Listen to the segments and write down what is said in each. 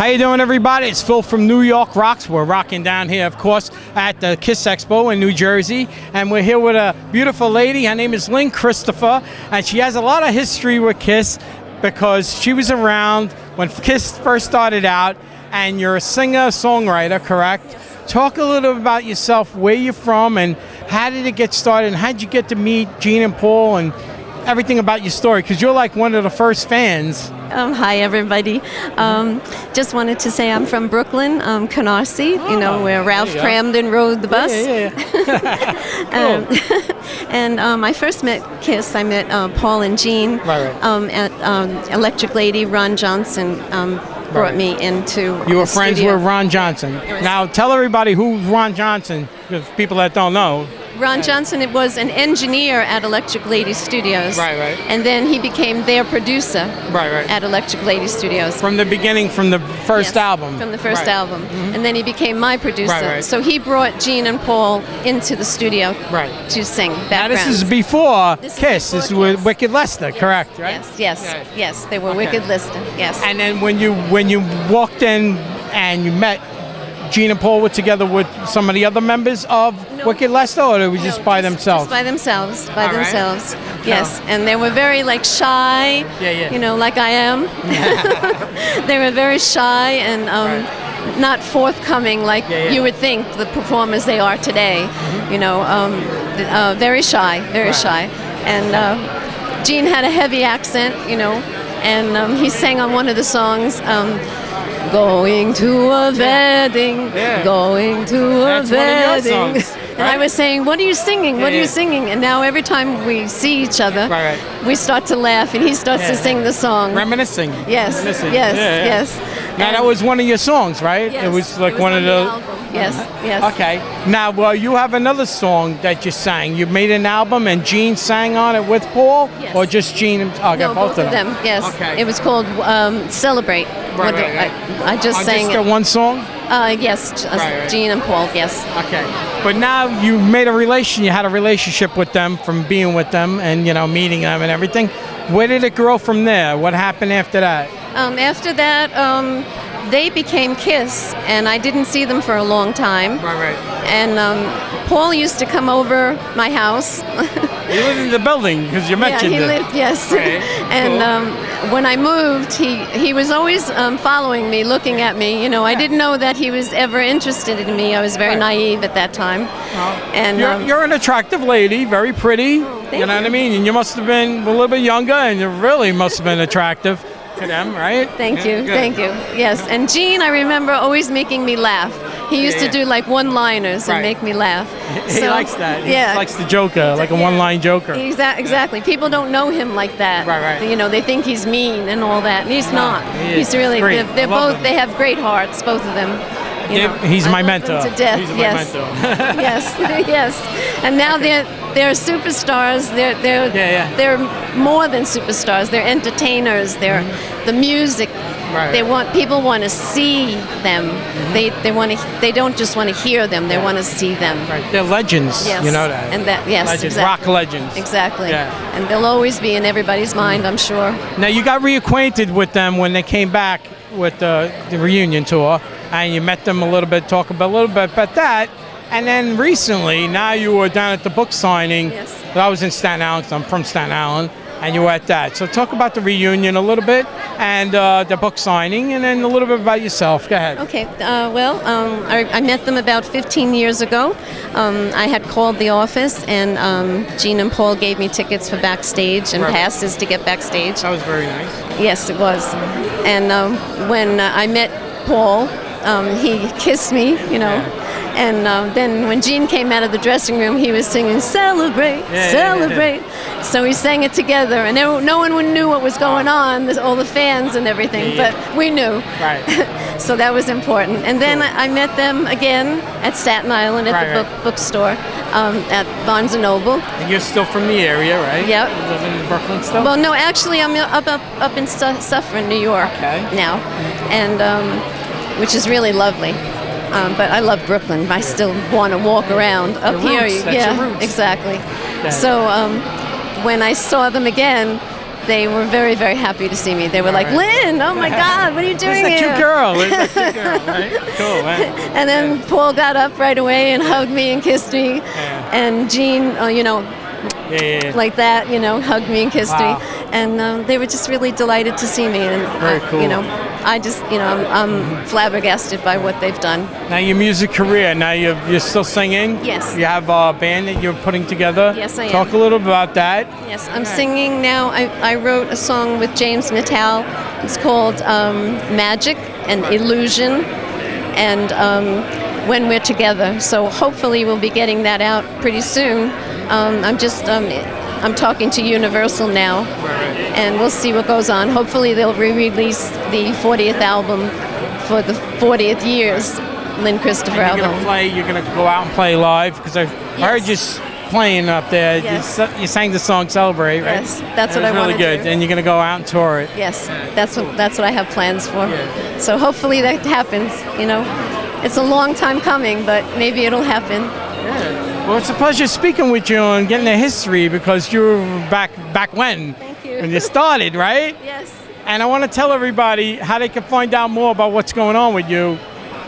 How you doing, everybody? It's Phil from NYRocks. We're rocking down here, of course, at the Kiss Expo in New Jersey. And we're here with a beautiful lady. Her name is Lyn Christopher. And she has a lot of history with Kiss because she was around when Kiss first started out. And you're a singer-songwriter, correct? Yes. Talk a little bit about yourself, where you're from, and how did it get started, and how did you get to meet Gene and Paul, and everything about your story, because you're like one of the first fans. Hi, everybody. Just wanted to say I'm from Brooklyn, Canarsie, you know, where Ralph Cramden rode the bus. Cool. And I first met Kiss. I met Paul and Gene at Electric Lady. Ron Johnsen brought me into You were the friends studio. with Ron Johnsen. Now tell everybody who Ron Johnsen, because people that don't know. Ron Johnsen, it was an engineer at Electric Lady Studios. Right. And then he became their producer Right. at Electric Lady Studios. From the beginning, from the first album. From the first album. And then he became my producer. Right. So he brought Gene and Paul into the studio to sing Now background. this is before This is Kiss. before This is with Kiss. Wicked Lester, correct? Right? Yes. They were Wicked Lister. Yes. And then when you walked in and you met, Gene and Paul were together with some of the other members of Wicked Lester, or they were just by themselves? Just by themselves. All right. Yes. And they were very shy. You know, like I am. They were very shy and not forthcoming like you would think the performers they are today. You know, very shy, shy. And Gene had a heavy accent, you know, and he sang on one of the songs. Going to a wedding, going to a wedding. And I was saying, what are you singing? What are you singing? And now every time we see each other, we start to laugh and he starts to sing the song. Reminiscing. Yes. Now that was one of your songs, right? Yes, It was like one of the album. Yes. Okay. Now, well, you have another song that you sang. You made an album and Gene sang on it with Paul? Yes. Or just Gene? No, both of them. Yes. Okay. It was called Celebrate. Right. I just sang just it. the one song? Yes, Gene and Paul, yes. Okay. But now you made you had a relationship with them from being with them and, you know, meeting them and everything. Where did it grow from there? What happened after that? After that, they became Kiss, and I didn't see them for a long time. Right. And Paul used to come over my house. He lived in the building because you mentioned he it. lived, yes. Right. And when I moved, he was always following me, looking at me. You know, I didn't know that he was ever interested in me. I was very naive at that time. And you're an attractive lady, very pretty. Thank you know what I mean? And you must have been a little bit younger, and you really must have been attractive to them, right? Thank you. Yes, and Gene, I remember always making me laugh. He used to do like one-liners and make me laugh. He likes that. He Yeah. likes the joker, like a one-line joker. Exactly. People don't know him like that. Right. You know, they think he's mean and all that, and he's not. He is. He's really. Great. They're Love both. him. They have great hearts, both of them. You know, He's I my love mentor. them to death. He's my Yes. mentor. yes. And now they're superstars. They're more than superstars. They're entertainers. They're the music. Right. People want to see them. They don't just want to hear them. They want to see them. Right. They're legends. Yes. You know that. And that legends, exactly. rock legends. Exactly. Yeah. And they'll always be in everybody's mind, I'm sure. Now you got reacquainted with them when they came back with the reunion tour, and you met them a little bit, talk about a little bit about that, and then recently, now you were down at the book signing. Yes. I was in Staten Island, 'cause I'm from Staten Island, and you were at that. So talk about the reunion a little bit, and the book signing, and then a little bit about yourself. Go ahead. Okay. I met them about 15 years ago. I had called the office, and Gene and Paul gave me tickets for backstage and passes to get backstage. That was very nice. Yes, it was. And when I met Paul, he kissed me, you know. And then when Gene came out of the dressing room, he was singing "Celebrate, Celebrate." So we sang it together, and no one knew what was going on, all the fans and everything, but we knew. Right. So that was important. And then I met them again at Staten Island at the bookstore at Barnes & Noble. And you're still from the area, right? Yep. You live in Brooklyn still? Well, no, actually, I'm up in Suffern, New York now, and which is really lovely. But I love Brooklyn. I still want to walk around up Your here. roots, that's your roots. Exactly. Yeah. So when I saw them again, they were very, very happy to see me. They were like, Lyn, oh my God, what are you doing Where's here? that cute girl? Where's that cute girl, right? Cool, man. And then Paul got up right away and hugged me and kissed me. And Jean, like that, hugged me and kissed me. And they were just really delighted to see me. And, very cool. I'm flabbergasted by what they've done. Now your music career, now you're still singing? Yes. You have a band that you're putting together? Yes, I am. Talk a little about that. Yes, I'm singing now. I wrote a song with James Natal. It's called Magic and Illusion, and When We're Together. So hopefully we'll be getting that out pretty soon. I'm talking to Universal now, and we'll see what goes on. Hopefully they'll re-release the 40th album for the 40th year's Lyn Christopher album. You're gonna go out and play live, because I heard you playing up there. Yes. You sang the song "Celebrate," right? Yes, that's what I want to do. Really good, and you're gonna go out and tour it. Yes, that's what I have plans for. Yeah. So hopefully that happens. It's a long time coming, but maybe it'll happen. Yeah. Well, it's a pleasure speaking with you and getting the history, because you were back when? Thank you. When you started, right? Yes. And I want to tell everybody how they can find out more about what's going on with you.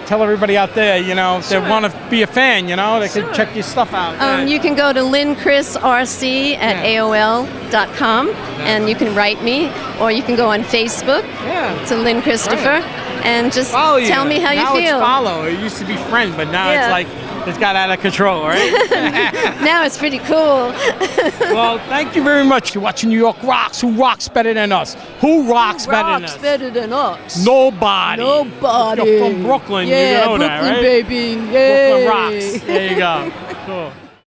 Tell everybody out there, if they want to be a fan, they can check your stuff out. You can go to lynchrissrc at AOL.com, and you can write me, or you can go on Facebook to Lyn Christopher, and just tell me how you feel. Now it's follow. It used to be friend, but now it's like, it's got out of control, right? Now it's pretty cool. Well, thank you very much. You're watching New York Rocks. Who rocks better than us? Who rocks better than us? Nobody. Nobody. You're from Brooklyn. Yeah, you know Brooklyn, that, right? baby. Yay. Brooklyn rocks. There you go. Cool.